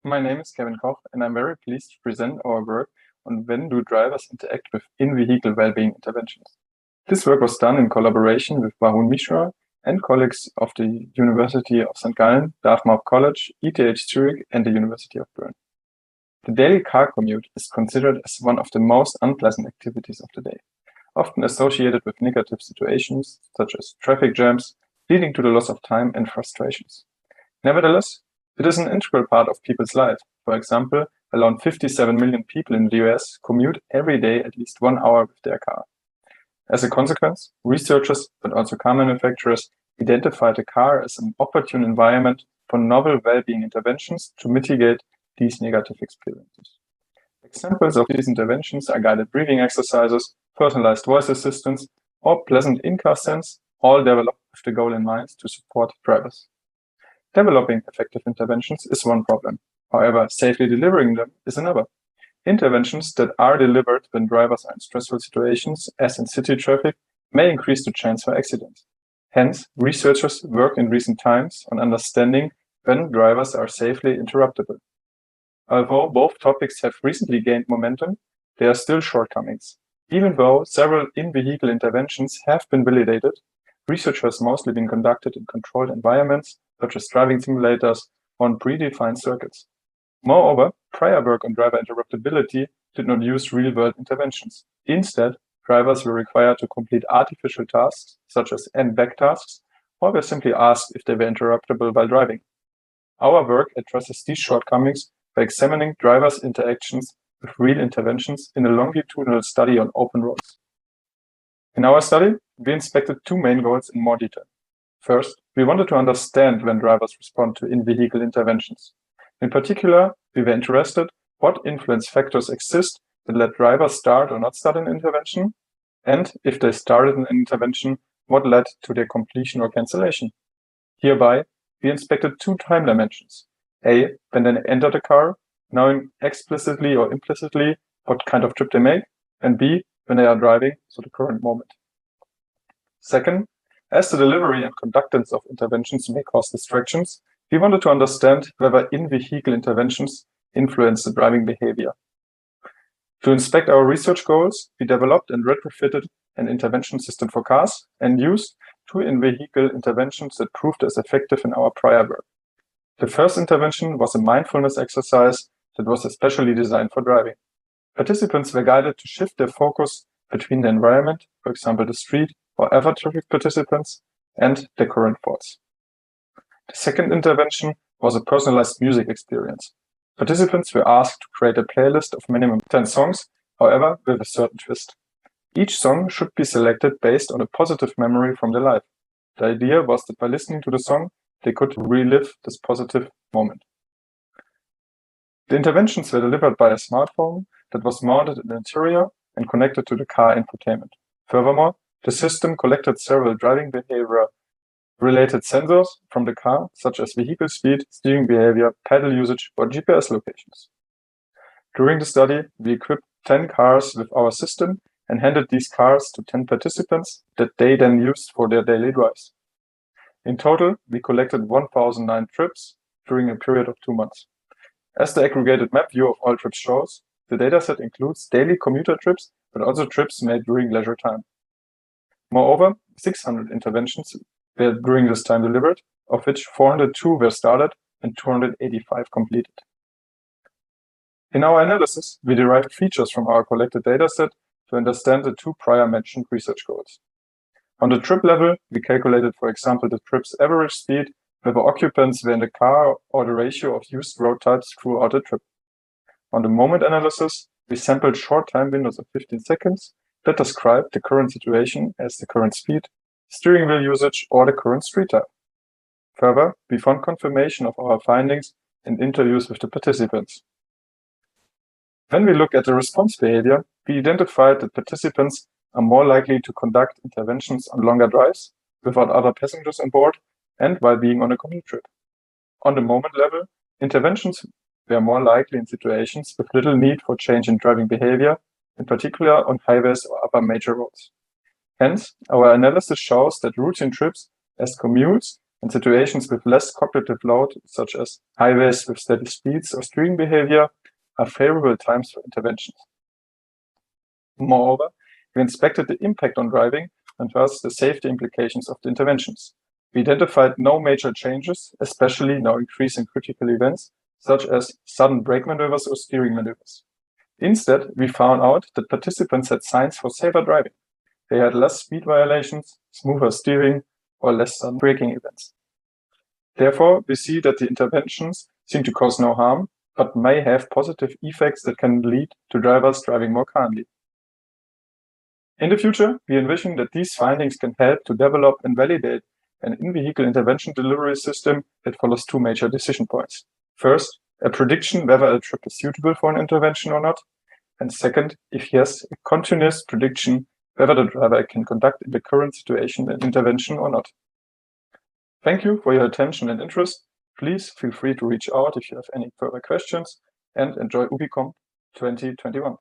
My name is Kevin Koch, and I'm very pleased to present our work on when do drivers interact with in-vehicle well-being interventions. This work was done in collaboration with Varun Mishra and colleagues of the University of St. Gallen, Dartmouth College, ETH Zurich, and the University of Bern. The daily car commute is considered as one of the most unpleasant activities of the day, often associated with negative situations such as traffic jams, leading to the loss of time and frustrations. Nevertheless, it is an integral part of people's life. For example, around 57 million people in the US commute every day at least 1 hour with their car. As a consequence, researchers, but also car manufacturers, identified the car as an opportune environment for novel well-being interventions to mitigate these negative experiences. Examples of these interventions are guided breathing exercises, personalized voice assistants, or pleasant in-car scents, all developed with the goal in mind to support drivers. Developing effective interventions is one problem. However, safely delivering them is another. Interventions that are delivered when drivers are in stressful situations, as in city traffic, may increase the chance for accidents. Hence, researchers work in recent times on understanding when drivers are safely interruptible. Although both topics have recently gained momentum, there are still shortcomings. Even though several in-vehicle interventions have been validated, research has mostly been conducted in controlled environments, such as driving simulators on predefined circuits. Moreover, prior work on driver interruptibility did not use real-world interventions. Instead, drivers were required to complete artificial tasks, such as end-back tasks, or were simply asked if they were interruptible while driving. Our work addresses these shortcomings by examining drivers' interactions with real interventions in a longitudinal study on open roads. In our study, we inspected two main goals in more detail. First, we wanted to understand when drivers respond to in-vehicle interventions. In particular, we were interested what influence factors exist that let drivers start or not start an intervention, and if they started an intervention, what led to their completion or cancellation. Hereby, we inspected two time dimensions. A, when they enter the car, knowing explicitly or implicitly what kind of trip they make, and B, when they are driving, so the current moment. Second, as the delivery and conductance of interventions may cause distractions, we wanted to understand whether in-vehicle interventions influence the driving behavior. To inspect our research goals, we developed and retrofitted an intervention system for cars and used two in-vehicle interventions that proved as effective in our prior work. The first intervention was a mindfulness exercise that was especially designed for driving. Participants were guided to shift their focus between the environment, for example the street, or other traffic participants, and their current thoughts. The second intervention was a personalized music experience. Participants were asked to create a playlist of minimum 10 songs, however, with a certain twist. Each song should be selected based on a positive memory from their life. The idea was that by listening to the song, they could relive this positive moment. The interventions were delivered by a smartphone that was mounted in the interior and connected to the car infotainment. Furthermore, the system collected several driving behavior-related sensors from the car, such as vehicle speed, steering behavior, pedal usage, or GPS locations. During the study, we equipped 10 cars with our system and handed these cars to 10 participants that they then used for their daily drives. In total, we collected 1,009 trips during a period of 2 months. As the aggregated map view of all trips shows, the dataset includes daily commuter trips, but also trips made during leisure time. Moreover, 600 interventions were during this time delivered, of which 402 were started and 285 completed. In our analysis, we derived features from our collected dataset to understand the two prior mentioned research goals. On the trip level, we calculated, for example, the trip's average speed, whether occupants were in the car, or the ratio of used road types throughout the trip. On the moment analysis, we sampled short time windows of 15 seconds that describe the current situation as the current speed, steering wheel usage, or the current street type. Further, we found confirmation of our findings in interviews with the participants. When we look at the response behavior, we identified that participants are more likely to conduct interventions on longer drives without other passengers on board and while being on a commute trip. On the moment level, interventions were more likely in situations with little need for change in driving behavior, in particular on highways or other major roads. Hence, our analysis shows that routine trips as commutes and situations with less cognitive load, such as highways with steady speeds or steering behavior, are favorable times for interventions. Moreover, we inspected the impact on driving and thus the safety implications of the interventions. We identified no major changes, especially no increase in critical events, such as sudden brake maneuvers or steering maneuvers. Instead, we found out that participants had signs for safer driving. They had less speed violations, smoother steering, or less sudden braking events. Therefore, we see that the interventions seem to cause no harm, but may have positive effects that can lead to drivers driving more calmly. In the future, we envision that these findings can help to develop and validate an in-vehicle intervention delivery system that follows two major decision points. First, a prediction whether a trip is suitable for an intervention or not. And second, if yes, a continuous prediction whether the driver can conduct in the current situation an intervention or not. Thank you for your attention and interest. Please feel free to reach out if you have any further questions, and enjoy Ubicom 2021.